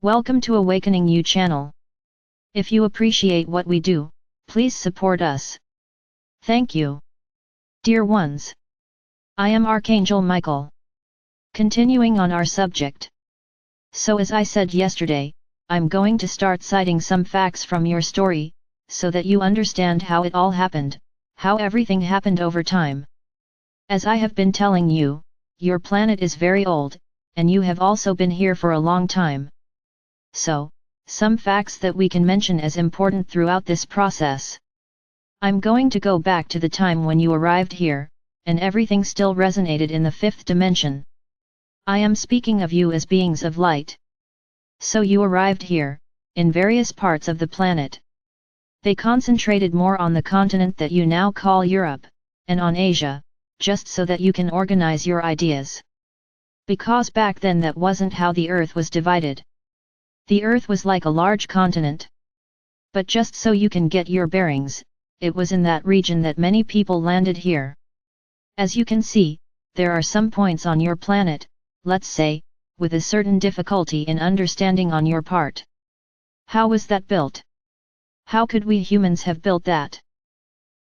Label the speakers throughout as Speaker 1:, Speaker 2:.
Speaker 1: Welcome to Awakening You channel. If you appreciate what we do, please support us. Thank you. Dear ones, I am Archangel Michael. Continuing on our subject. So as I said yesterday, I'm going to start citing some facts from your story, so that you understand how it all happened, how everything happened over time. As I have been telling you, your planet is very old, and you have also been here for a long time. So, some facts that we can mention as important throughout this process. I'm going to go back to the time when you arrived here, and everything still resonated in the fifth dimension. I am speaking of you as beings of light. So you arrived here, in various parts of the planet. They concentrated more on the continent that you now call Europe, and on Asia, just so that you can organize your ideas. Because back then that wasn't how the Earth was divided. The Earth was like a large continent. But just so you can get your bearings, it was in that region that many people landed here. As you can see, there are some points on your planet, let's say, with a certain difficulty in understanding on your part. How was that built? How could we humans have built that?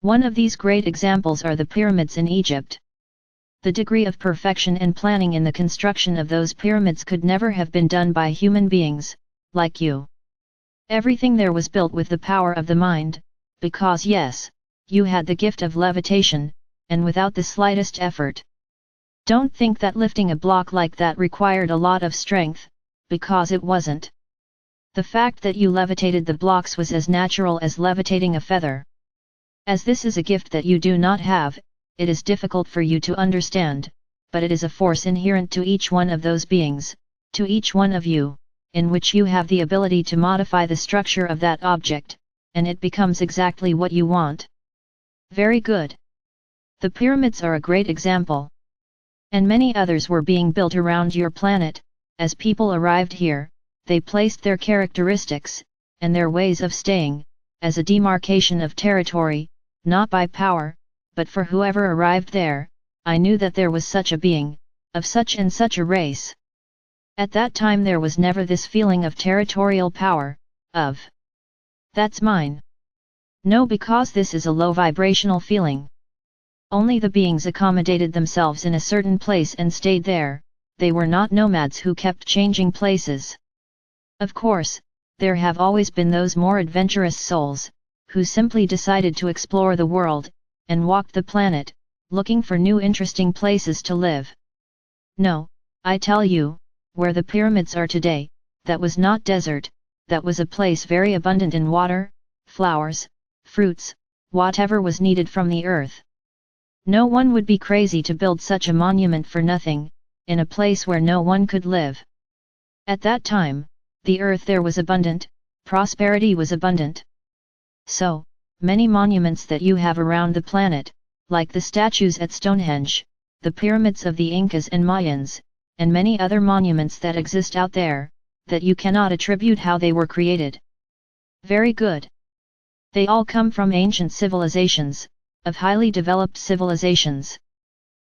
Speaker 1: One of these great examples are the pyramids in Egypt. The degree of perfection and planning in the construction of those pyramids could never have been done by human beings, like you. Everything there was built with the power of the mind, because yes, you had the gift of levitation, and without the slightest effort. Don't think that lifting a block like that required a lot of strength, because it wasn't. The fact that you levitated the blocks was as natural as levitating a feather. As this is a gift that you do not have, it is difficult for you to understand, but it is a force inherent to each one of those beings, to each one of you, in which you have the ability to modify the structure of that object, and it becomes exactly what you want. Very good. The pyramids are a great example. And many others were being built around your planet. As people arrived here, they placed their characteristics, and their ways of staying, as a demarcation of territory, not by power, but for whoever arrived there. I knew that there was such a being, of such and such a race. At that time there was never this feeling of territorial power, of that's mine. No, because this is a low vibrational feeling. Only the beings accommodated themselves in a certain place and stayed there. They were not nomads who kept changing places. Of course, there have always been those more adventurous souls, who simply decided to explore the world, and walked the planet, looking for new interesting places to live. No, I tell you, where the pyramids are today, that was not desert, that was a place very abundant in water, flowers, fruits, whatever was needed from the earth. No one would be crazy to build such a monument for nothing, in a place where no one could live. At that time, the earth there was abundant, prosperity was abundant. So, many monuments that you have around the planet, like the statues at Stonehenge, the pyramids of the Incas and Mayans, and many other monuments that exist out there, that you cannot attribute how they were created. Very good. They all come from ancient civilizations, of highly developed civilizations.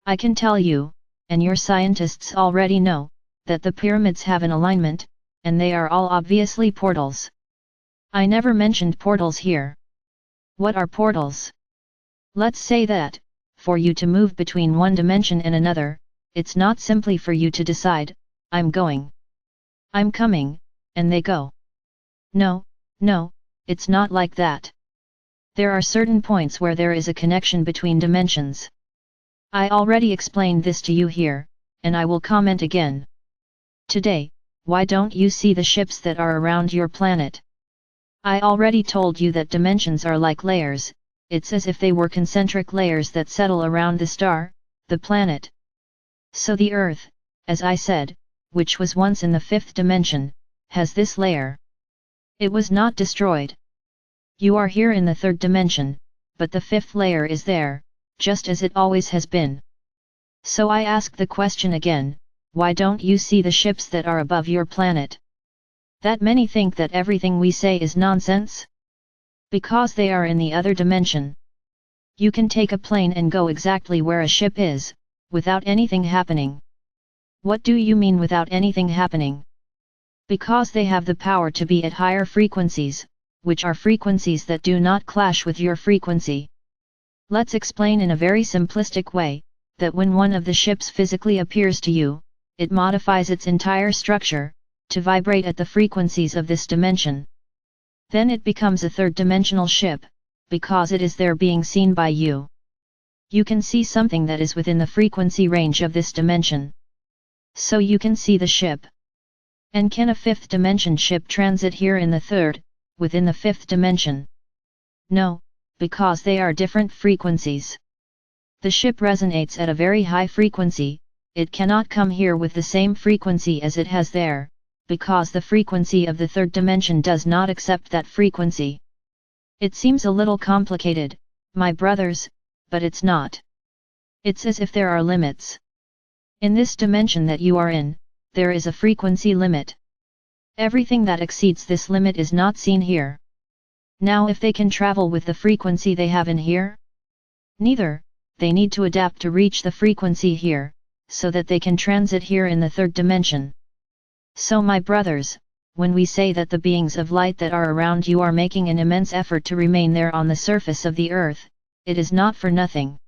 Speaker 1: I can tell you, and your scientists already know, that the pyramids have an alignment, and they are all obviously portals. I never mentioned portals here. What are portals? Let's say that, for you to move between one dimension and another, it's not simply for you to decide, I'm going. I'm coming, and they go. No, it's not like that. There are certain points where there is a connection between dimensions. I already explained this to you here, and I will comment again. Today, why don't you see the ships that are around your planet? I already told you that dimensions are like layers. It's as if they were concentric layers that settle around the star, the planet. So the Earth, as I said, which was once in the fifth dimension, has this layer. It was not destroyed. You are here in the third dimension, but the fifth layer is there, just as it always has been. So I ask the question again, why don't you see the ships that are above your planet? That many think that everything we say is nonsense? Because they are in the other dimension. You can take a plane and go exactly where a ship is, without anything happening. What do you mean without anything happening? Because they have the power to be at higher frequencies, which are frequencies that do not clash with your frequency. Let's explain in a very simplistic way, that when one of the ships physically appears to you, it modifies its entire structure, to vibrate at the frequencies of this dimension. Then it becomes a third-dimensional ship, because it is there being seen by you. You can see something that is within the frequency range of this dimension. So you can see the ship. And can a fifth dimension ship transit here in the third, within the fifth dimension? No, because they are different frequencies. The ship resonates at a very high frequency, it cannot come here with the same frequency as it has there, because the frequency of the third dimension does not accept that frequency. It seems a little complicated, my brothers, but it's not. It's as if there are limits. In this dimension that you are in, there is a frequency limit. Everything that exceeds this limit is not seen here. Now if they can travel with the frequency they have in here? Neither, they need to adapt to reach the frequency here, so that they can transit here in the third dimension. So my brothers, when we say that the beings of light that are around you are making an immense effort to remain there on the surface of the earth, it is not for nothing.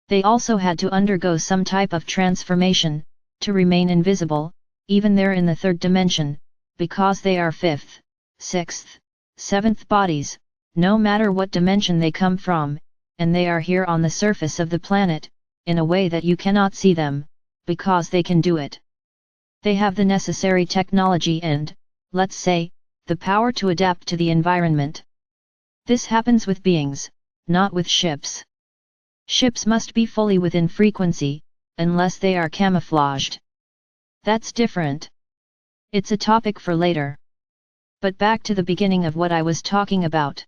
Speaker 1: They also had to undergo some type of transformation, to remain invisible, even there in the third dimension, because they are fifth, sixth, seventh bodies, no matter what dimension they come from, and they are here on the surface of the planet, in a way that you cannot see them, because they can do it. They have the necessary technology and, let's say, the power to adapt to the environment. This happens with beings, not with ships. Ships must be fully within frequency, unless they are camouflaged. That's different. It's a topic for later. But back to the beginning of what I was talking about.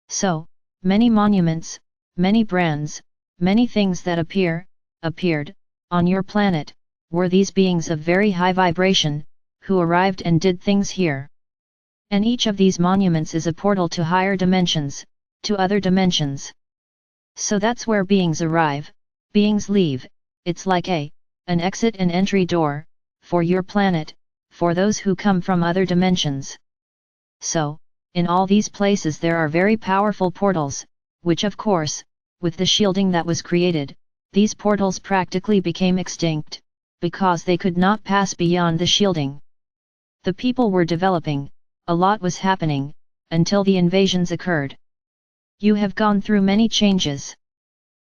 Speaker 1: So, many monuments, many brands, many things that appeared, on your planet, were these beings of very high vibration, who arrived and did things here. And each of these monuments is a portal to higher dimensions, to other dimensions. So that's where beings arrive, beings leave, it's like an exit and entry door, for your planet, for those who come from other dimensions. So, in all these places there are very powerful portals, which of course, with the shielding that was created, these portals practically became extinct, because they could not pass beyond the shielding. The people were developing, a lot was happening, until the invasions occurred. You have gone through many changes.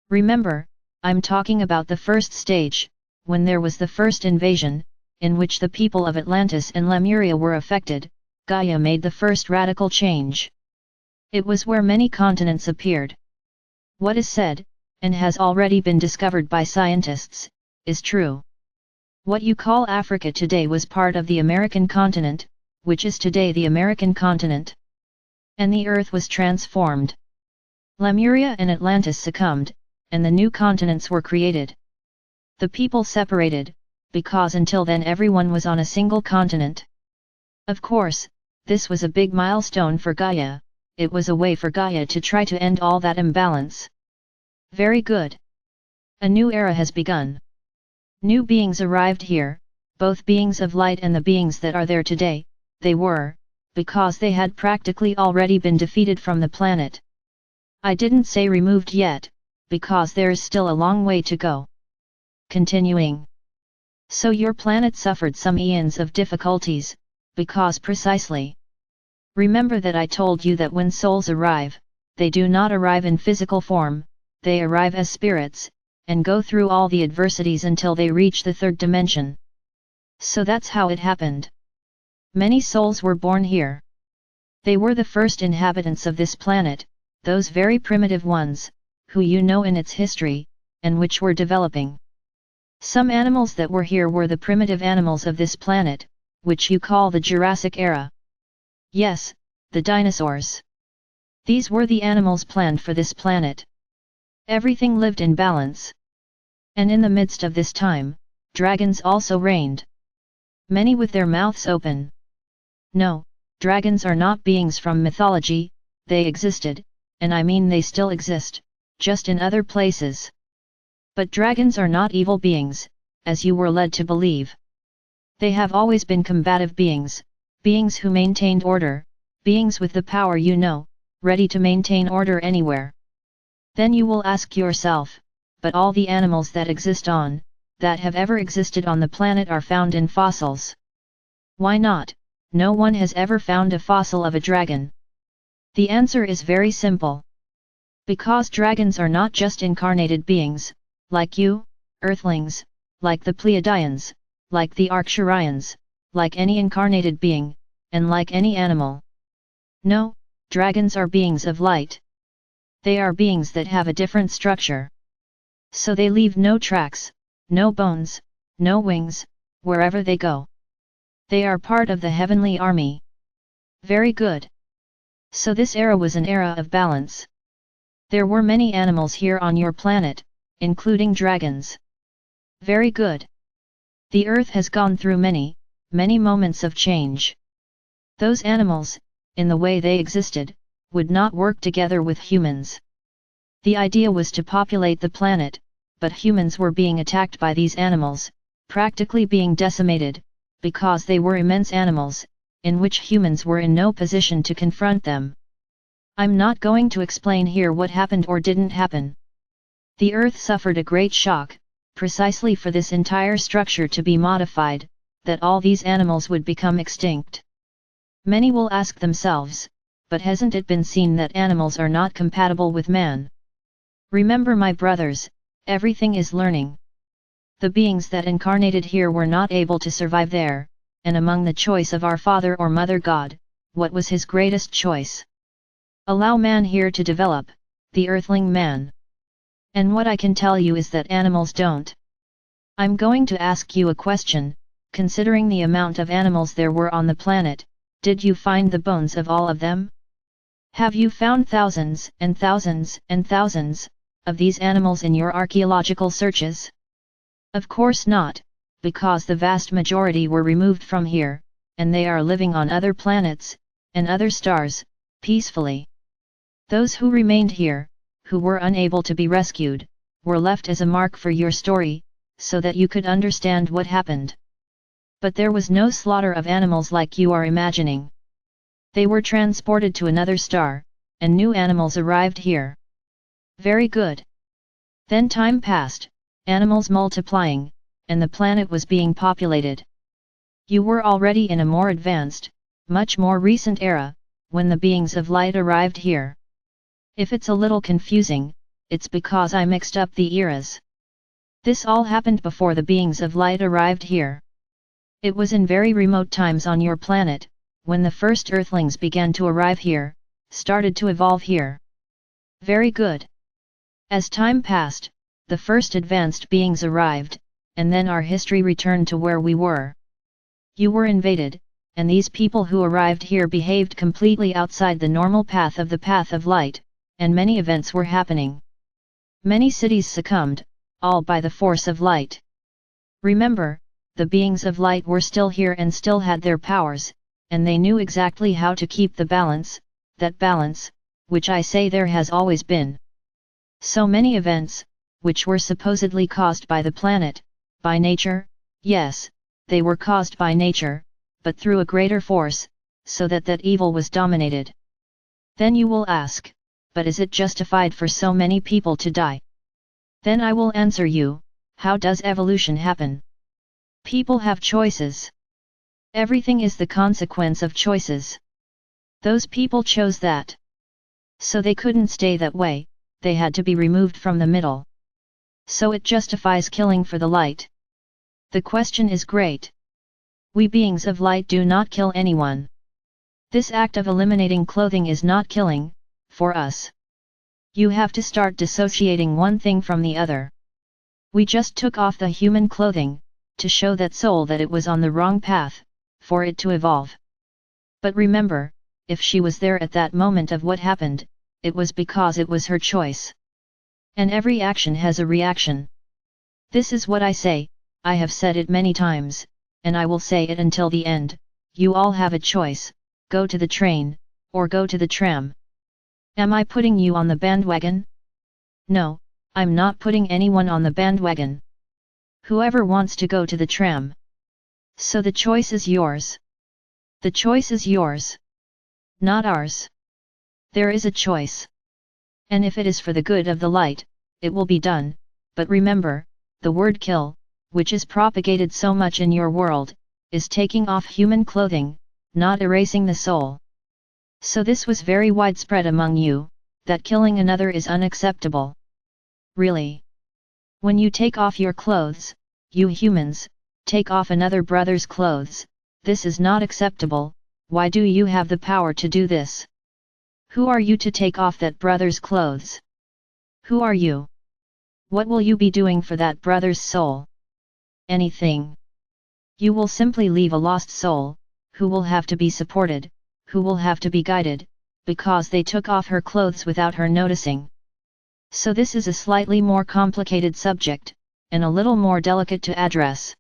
Speaker 1: Remember, I'm talking about the first stage, when there was the first invasion, in which the people of Atlantis and Lemuria were affected. Gaia made the first radical change. It was where many continents appeared. What is said, and has already been discovered by scientists, is true. What you call Africa today was part of the American continent, which is today the American continent. And the Earth was transformed. Lemuria and Atlantis succumbed, and the new continents were created. The people separated, because until then everyone was on a single continent. Of course, this was a big milestone for Gaia, it was a way for Gaia to try to end all that imbalance. Very good. A new era has begun. New beings arrived here, both beings of light and the beings that are there today, they were, because they had practically already been defeated from the planet. I didn't say removed yet, because there is still a long way to go. Continuing. So your planet suffered some eons of difficulties, because precisely. Remember that I told you that when souls arrive, they do not arrive in physical form, they arrive as spirits, and go through all the adversities until they reach the third dimension. So that's how it happened. Many souls were born here. They were the first inhabitants of this planet, those very primitive ones, who you know in its history, and which were developing. Some animals that were here were the primitive animals of this planet, which you call the Jurassic era. Yes, the dinosaurs. These were the animals planned for this planet. Everything lived in balance. And in the midst of this time, dragons also reigned. Many with their mouths open. No, dragons are not beings from mythology, they existed, and I mean they still exist, just in other places. But dragons are not evil beings, as you were led to believe. They have always been combative beings, beings who maintained order, beings with the power you know, ready to maintain order anywhere. Then you will ask yourself, but all the animals that exist on, that have ever existed on the planet are found in fossils. Why not? No one has ever found a fossil of a dragon. The answer is very simple. Because dragons are not just incarnated beings, like you, Earthlings, like the Pleiadians, like the Arcturians, like any incarnated being, and like any animal. No, dragons are beings of light. They are beings that have a different structure. So they leave no tracks, no bones, no wings, wherever they go. They are part of the heavenly army. Very good. So this era was an era of balance. There were many animals here on your planet, including dragons. Very good. The earth has gone through many, many moments of change. Those animals, in the way they existed, would not work together with humans. The idea was to populate the planet, but humans were being attacked by these animals, practically being decimated, because they were immense animals, in which humans were in no position to confront them. I'm not going to explain here what happened or didn't happen. The earth suffered a great shock, precisely for this entire structure to be modified, that all these animals would become extinct. Many will ask themselves, but hasn't it been seen that animals are not compatible with man? Remember, my brothers, everything is learning. The beings that incarnated here were not able to survive there, and among the choice of our Father or Mother God, what was his greatest choice? Allow man here to develop, the earthling man. And what I can tell you is that animals don't. I'm going to ask you a question. Considering the amount of animals there were on the planet, did you find the bones of all of them? Have you found thousands and thousands and thousands of these animals in your archaeological searches? Of course not, because the vast majority were removed from here, and they are living on other planets, and other stars, peacefully. Those who remained here, who were unable to be rescued, were left as a mark for your story, so that you could understand what happened. But there was no slaughter of animals like you are imagining. They were transported to another star, and new animals arrived here. Very good. Then time passed, animals multiplying, and the planet was being populated. You were already in a more advanced, much more recent era, when the beings of light arrived here. If it's a little confusing, it's because I mixed up the eras. This all happened before the beings of light arrived here. It was in very remote times on your planet, when the first Earthlings began to arrive here, started to evolve here. Very good. As time passed, the first advanced beings arrived, and then our history returned to where we were. You were invaded, and these people who arrived here behaved completely outside the normal path of light, and many events were happening. Many cities succumbed, all by the force of light. Remember, the beings of light were still here and still had their powers, and they knew exactly how to keep the balance, that balance, which I say there has always been. So many events, which were supposedly caused by the planet, by nature, yes, they were caused by nature, but through a greater force, so that evil was dominated. Then you will ask, but is it justified for so many people to die? Then I will answer you, how does evolution happen? People have choices. Everything is the consequence of choices. Those people chose that. So they couldn't stay that way, they had to be removed from the middle. So it justifies killing for the light. The question is great. We beings of light do not kill anyone. This act of eliminating clothing is not killing, for us. You have to start dissociating one thing from the other. We just took off the human clothing, to show that soul that it was on the wrong path, for it to evolve. But remember, if she was there at that moment of what happened, it was because it was her choice. And every action has a reaction. This is what I say, I have said it many times, and I will say it until the end. You all have a choice, go to the train, or go to the tram. Am I putting you on the bandwagon? No, I'm not putting anyone on the bandwagon. Whoever wants to go to the tram. So the choice is yours. The choice is yours. Not ours. There is a choice. And if it is for the good of the light, it will be done, but remember, the word kill, which is propagated so much in your world, is taking off human clothing, not erasing the soul. So this was very widespread among you, that killing another is unacceptable. Really. When you take off your clothes, you humans, take off another brother's clothes, this is not acceptable. Why do you have the power to do this? Who are you to take off that brother's clothes? Who are you? What will you be doing for that brother's soul? Anything. You will simply leave a lost soul, who will have to be supported, who will have to be guided, because they took off her clothes without her noticing. So this is a slightly more complicated subject, and a little more delicate to address.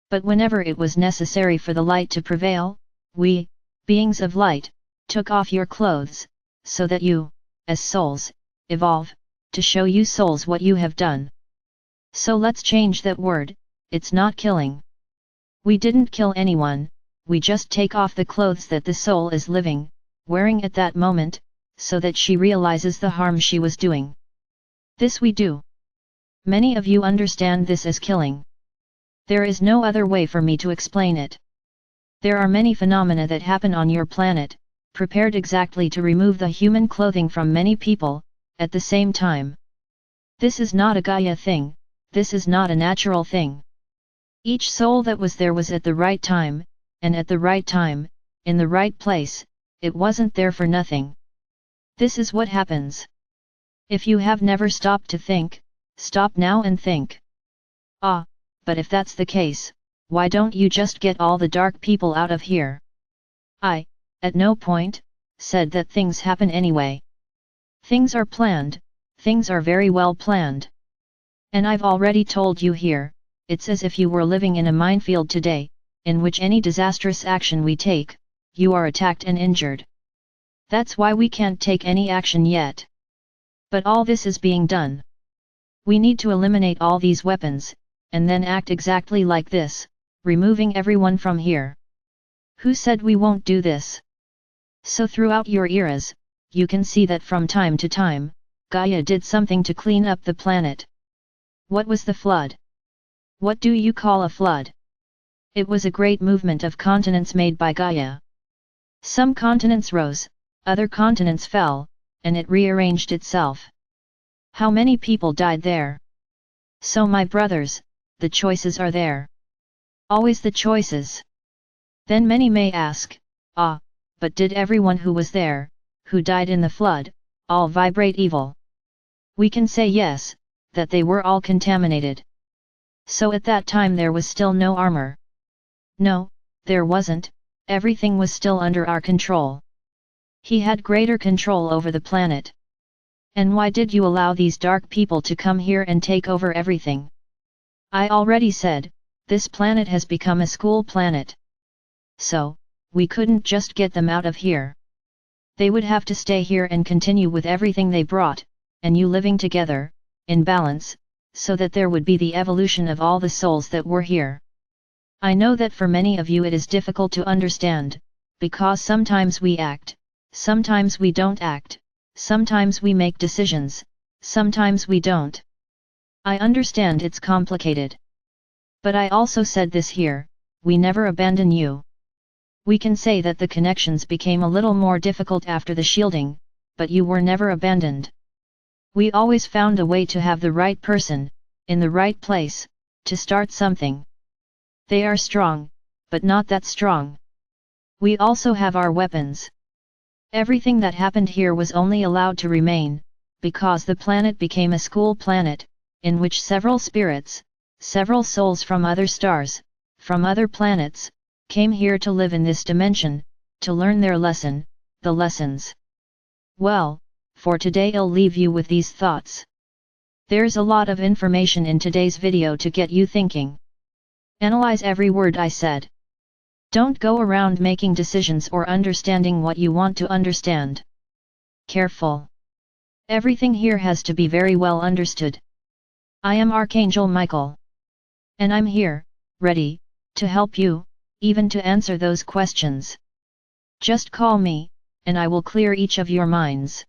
Speaker 1: But whenever it was necessary for the light to prevail, we, beings of light, took off your clothes, so that you, as souls, evolve, to show you souls what you have done. So let's change that word, it's not killing. We didn't kill anyone, we just take off the clothes that the soul is living, wearing at that moment, so that she realizes the harm she was doing. This we do. Many of you understand this as killing. There is no other way for me to explain it. There are many phenomena that happen on your planet, prepared exactly to remove the human clothing from many people, at the same time. This is not a Gaia thing, this is not a natural thing. Each soul that was there was at the right time, and at the right time, in the right place, it wasn't there for nothing. This is what happens. If you have never stopped to think, stop now and think. Ah, but if that's the case, why don't you just get all the dark people out of here? I, at no point, said that things happen anyway. Things are planned, things are very well planned. And I've already told you here, it's as if you were living in a minefield today, in which any disastrous action we take, you are attacked and injured. That's why we can't take any action yet. But all this is being done. We need to eliminate all these weapons, and then act exactly like this, removing everyone from here. Who said we won't do this? So throughout your eras, you can see that from time to time, Gaia did something to clean up the planet. What was the flood? What do you call a flood? It was a great movement of continents made by Gaia. Some continents rose, other continents fell, and it rearranged itself. How many people died there? So my brothers, the choices are there. Always the choices. Then many may ask, but did everyone who was there, who died in the flood, all vibrate evil? We can say yes, that they were all contaminated. So at that time there was still no armor. No, there wasn't, everything was still under our control. He had greater control over the planet. And why did you allow these dark people to come here and take over everything? I already said, this planet has become a school planet. So, we couldn't just get them out of here. They would have to stay here and continue with everything they brought, and you living together, in balance, so that there would be the evolution of all the souls that were here. I know that for many of you it is difficult to understand, because sometimes we act, sometimes we don't act, sometimes we make decisions, sometimes we don't. I understand it's complicated. But I also said this here, we never abandon you. We can say that the connections became a little more difficult after the shielding, but you were never abandoned. We always found a way to have the right person, in the right place, to start something. They are strong, but not that strong. We also have our weapons. Everything that happened here was only allowed to remain, because the planet became a school planet, in which several spirits, several souls from other stars, from other planets, came here to live in this dimension, to learn their lesson, the lessons. Well, for today I'll leave you with these thoughts. There's a lot of information in today's video to get you thinking. Analyze every word I said. Don't go around making decisions or understanding what you want to understand. Careful. Everything here has to be very well understood. I am Archangel Michael. And I'm here, ready, to help you, even to answer those questions. Just call me, and I will clear each of your minds.